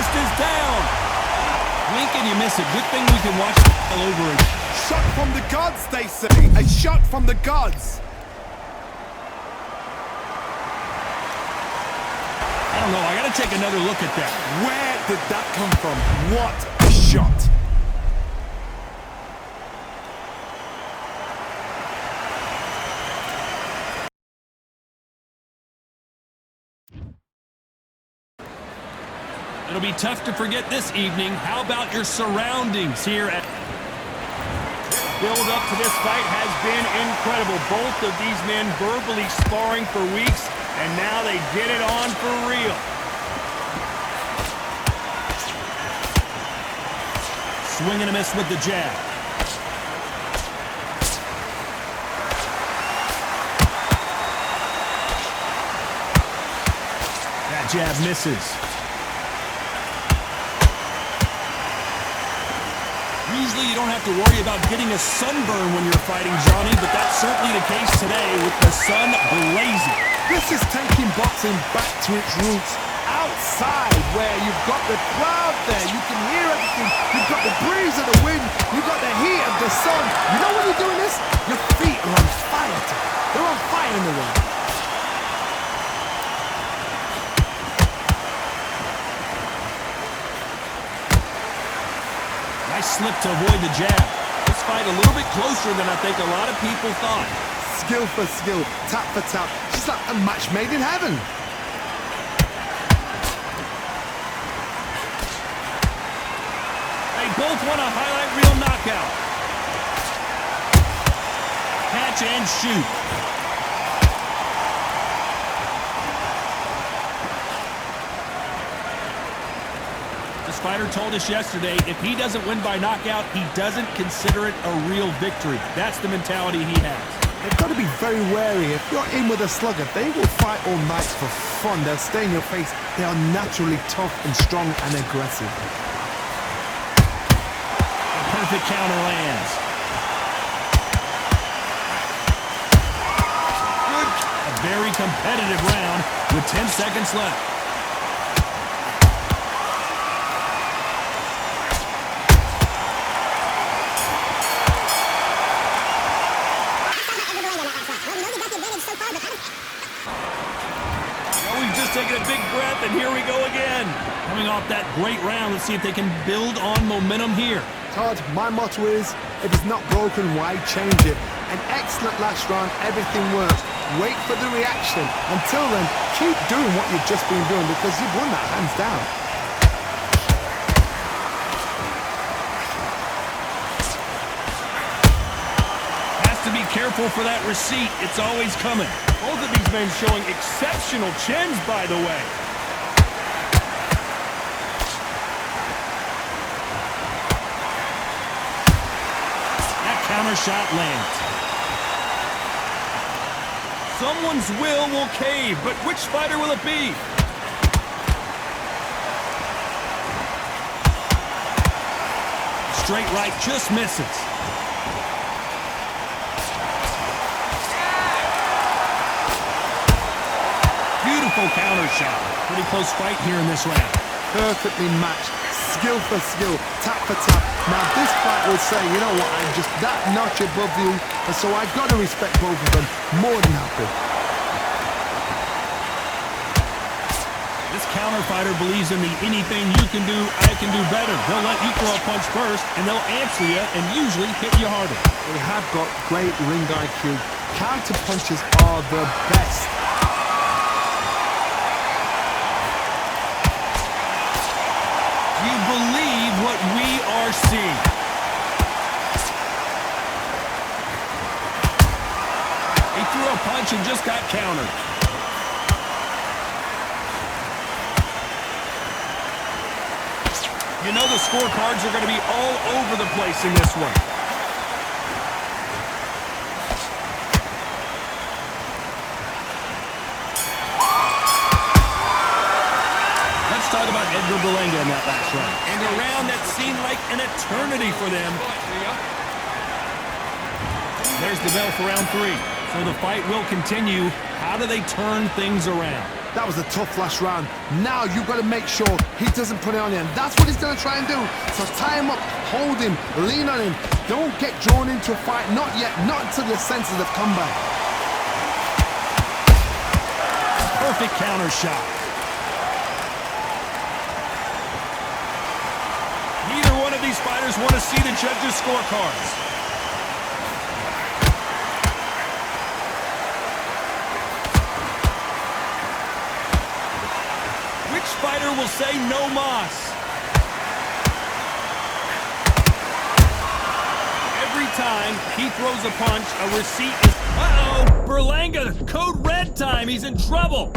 Wrist is down. Blink and you miss it. Good thing we can watch it all over again. Shot from the gods, they say. A shot from the gods. I don't know. I got to take another look at that. Where did that come from? What a shot. It'll be tough to forget this evening. How about your surroundings here at... Build up to this fight has been incredible. Both of these men verbally sparring for weeks, and now they get it on for real. Swing and a miss with the jab. That jab misses. Usually you don't have to worry about getting a sunburn when you're fighting, Johnny, but that's certainly the case today with the sun blazing. This is taking boxing back to its roots. Outside, where you've got the crowd there, you can hear everything. You've got the breeze of the wind, you've got the heat of the sun. You know when you're doing this? Your feet are on fire. They're on fire in the ring. Nice slip to avoid the jab. This fight a little bit closer than I think a lot of people thought. Skill for skill, tap for tap. Just like a match made in heaven. They both want a highlight reel knockout. Catch and shoot. This fighter told us yesterday, if he doesn't win by knockout, he doesn't consider it a real victory. That's the mentality he has. They've got to be very wary. If you're in with a slugger, they will fight all night for fun. They'll stay in your face. They are naturally tough and strong and aggressive. Perfect counter lands. Good. A very competitive round with 10 seconds left. Well, we've just taken a big breath, and here we go again. Coming off that great round, let's see if they can build on momentum here. Todd, my motto is, if it's not broken, why change it? An excellent last round, everything works. Wait for the reaction. Until then, keep doing what you've just been doing because you've won that hands down. Has to be careful for that receipt. It's always coming. Both of these men showing exceptional chins, by the way. Counter shot lands. Someone's will cave, but which fighter will it be? Straight right just misses. Beautiful counter shot. Pretty close fight here in this round. Perfectly matched. Skill for skill, tap for tap. Now this fight will say, you know what, I'm just that notch above you, and so I've got to respect both of them more than happy. This counter fighter believes in the anything you can do, I can do better. They'll let you throw a punch first, and they'll answer you and usually hit you harder. They have got great ring IQ. Counter punches are the best. You believe what we are seeing. He threw a punch and just got countered. You know the scorecards are going to be all over the place in this one. Let's talk about Edgar Berlanga in that last round. And a round that seemed like an eternity for them. There's the bell for round 3. So the fight will continue. How do they turn things around? That was a tough last round. Now you've got to make sure he doesn't put it on you, and that's what he's going to try and do. So tie him up, hold him, lean on him. Don't get drawn into a fight. Not yet, not until your senses have come back. Perfect counter shot. Neither one of these fighters want to see the judges' scorecards. Which fighter will say no mas? Every time he throws a punch, a receipt is... Uh-oh! Berlanga, code red time. He's in trouble.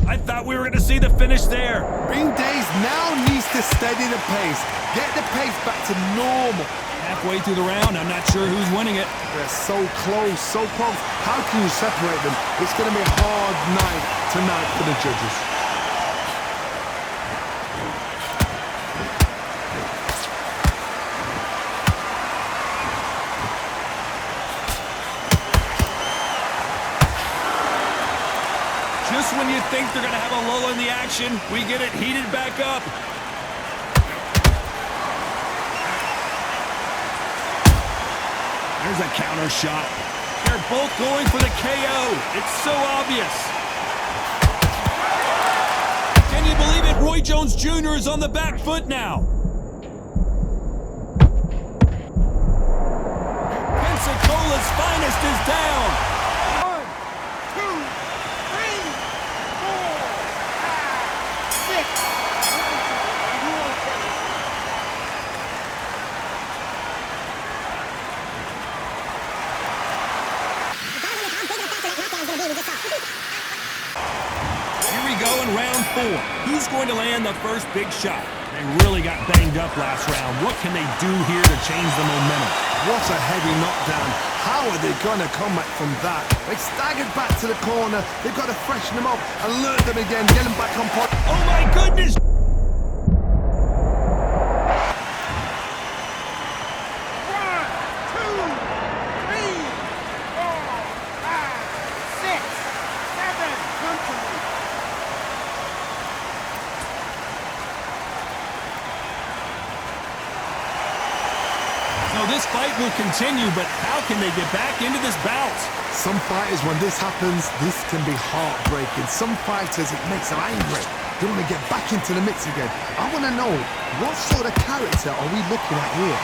I thought we were going to see the finish there. Ring Days now needs to steady the pace. Get the pace back to normal. Halfway through the round, I'm not sure who's winning it. They're so close, so close. How can you separate them? It's going to be a hard night tonight for the judges. Just when you think they're going to have a lull in the action, we get it heated back up. There's a counter shot. They're both going for the KO. It's so obvious. Can you believe it? Roy Jones Jr. is on the back foot now. Pensacola's finest is down. 1, 2, 3, 4, 5, 6. Here we go in round 4. Who's going to land the first big shot? They really got banged up last round. What can they do here to change the momentum? What a heavy knockdown. How are they going to come back from that? They staggered back to the corner. They've got to freshen them up, alert them again, get them back on point. Oh my goodness! 6, 7, come to me. So this fight will continue, but how can they get back into this bout? Some fighters, when this happens, this can be heartbreaking. Some fighters, it makes them angry. They want to get back into the mix again. I want to know, what sort of character are we looking at here?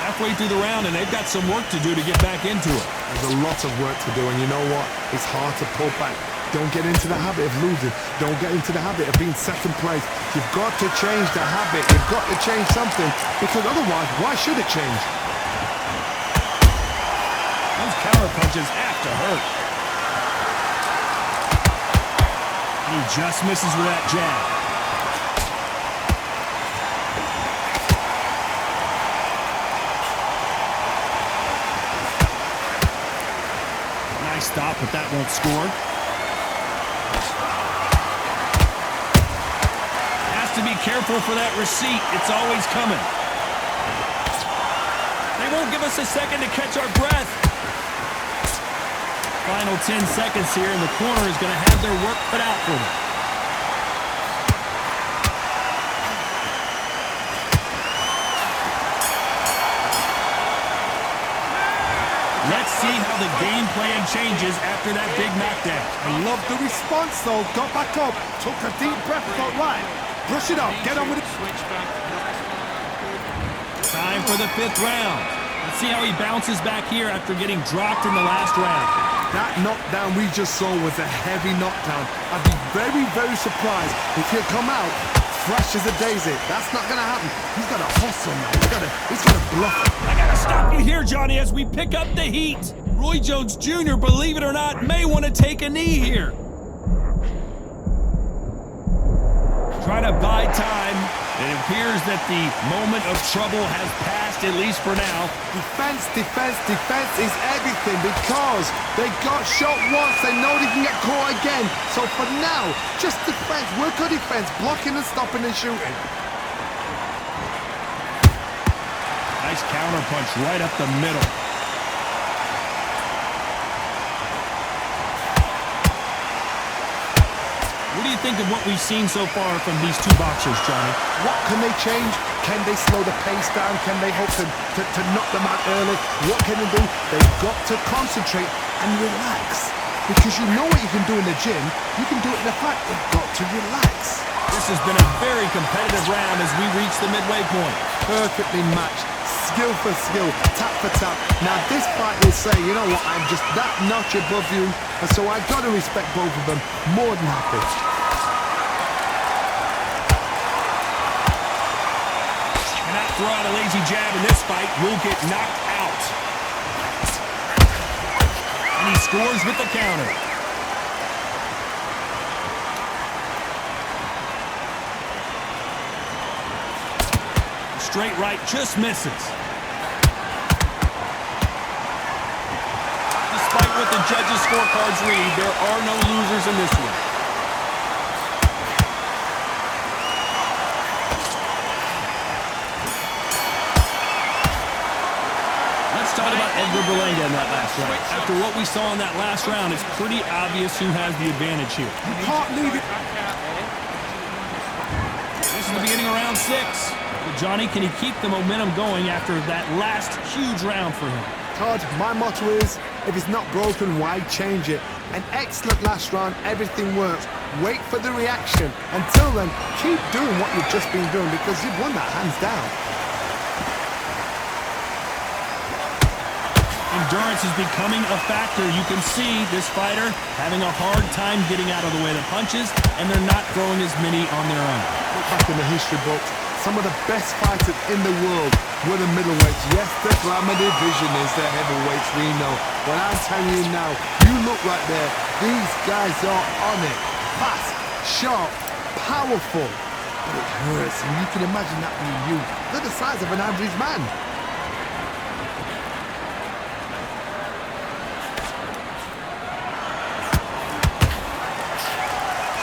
Halfway through the round, and they've got some work to do to get back into it. There's a lot of work to do, and you know what? It's hard to pull back. Don't get into the habit of losing. Don't get into the habit of being second place. You've got to change the habit. You've got to change something, because otherwise, why should it change? Those counter punches have to hurt. He just misses with that jab. Nice stop, but that won't score. Has to be careful for that receipt. It's always coming. They won't give us a second to catch our breath. Final 10 seconds here, and the corner is going to have their work cut out for them. Let's see how the game plan changes after that big knockdown. I love the response, though. Got back up, took a deep breath, thought, right, brush it off, get on with it. Time for the 5th round. Let's see how he bounces back here after getting dropped in the last round. That knockdown we just saw was a heavy knockdown. I'd be very, very surprised if he'll come out fresh as a daisy. That's not going to happen. He's got to hustle now. He's got to bluff it. I gotta stop you here, Johnny, as we pick up the heat. Roy Jones Jr., believe it or not, may want to take a knee here. Try to buy time. It appears that the moment of trouble has passed, at least for now. Defense, defense, defense is everything because they got shot once. They know they can get caught again. So for now, just defense. Work on defense, blocking and stopping and shooting. Nice counter punch right up the middle. What do you think of what we've seen so far from these two boxers, Johnny? What can they change? Can they slow the pace down? Can they hope to knock them out early? What can they do? They've got to concentrate and relax. Because you know what you can do in the gym, you can do it in the fight. They've got to relax. This has been a very competitive round as we reach the midway point. Perfectly matched. Skill for skill, tap for tap. Now this fight will say, you know what, I'm just that notch above you, and so I've got to respect both of them more than happy. Cannot throw out a lazy jab in this fight, will get knocked out. And he scores with the counter. Straight right just misses. Despite what the judges' scorecards read, there are no losers in this one. Let's talk about Edgar Berlanga in that last round. After what we saw in that last round, it's pretty obvious who has the advantage here. You can't leave it. This is the beginning of round 6. But Johnny, can he keep the momentum going after that last huge round for him? Todd, my motto is, if it's not broken, why change it? An excellent last round, everything works. Wait for the reaction. Until then, keep doing what you've just been doing because you've won that hands down. Endurance is becoming a factor. You can see this fighter having a hard time getting out of the way of the punches, and they're not throwing as many on their own. Look back in the history books. Some of the best fighters in the world were the middleweights. Yes, the glamour division is the heavyweights, we know. But I'm telling you now, you look right there, these guys are on it. Fast, sharp, powerful. But it hurts, and you can imagine that being you. They're the size of an average man.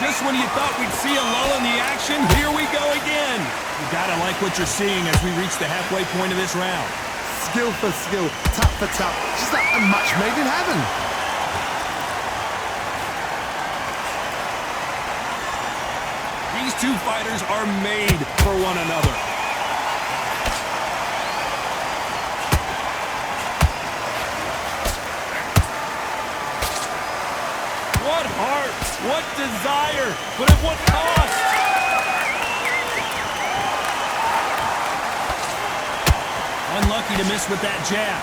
Just when you thought we'd see a lull in the action, here we go again. You gotta like what you're seeing as we reach the halfway point of this round. Skill for skill, tap for tap, just like a match made in heaven. These two fighters are made for one another. What heart, what desire, but at what cost? Unlucky to miss with that jab.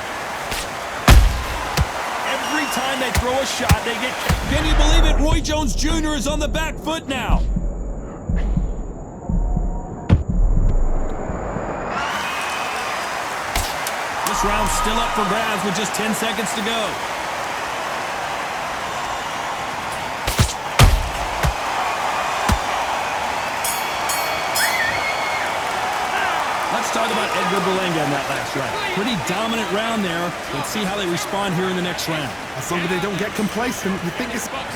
Every time they throw a shot, they get... Can you believe it? Roy Jones Jr. is on the back foot now. This round's still up for grabs with just 10 seconds to go. Let's talk about Edgar Berlanga in that last round. Pretty dominant round there. Let's see how they respond here in the next round. As long as they don't get complacent, you think it's... Round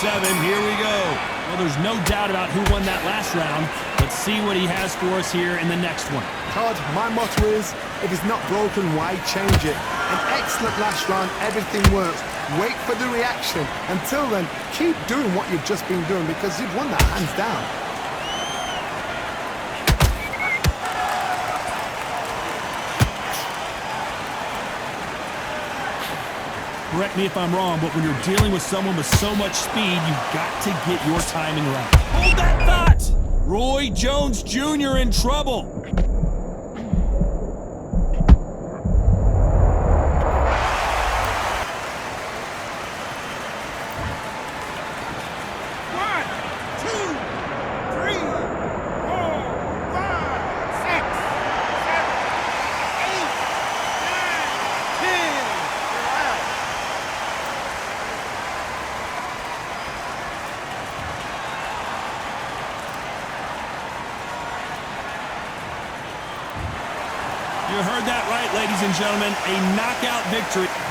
7, here we go. Well, there's no doubt about who won that last round. Let's see what he has for us here in the next one. Todd, my motto is, if it's not broken, why change it? An excellent last round, everything works. Wait for the reaction. Until then, keep doing what you've just been doing because you've won that hands down. Correct me if I'm wrong, but when you're dealing with someone with so much speed, you've got to get your timing right. Hold that thought! Roy Jones Jr. in trouble. You heard that right, ladies and gentlemen. A knockout victory.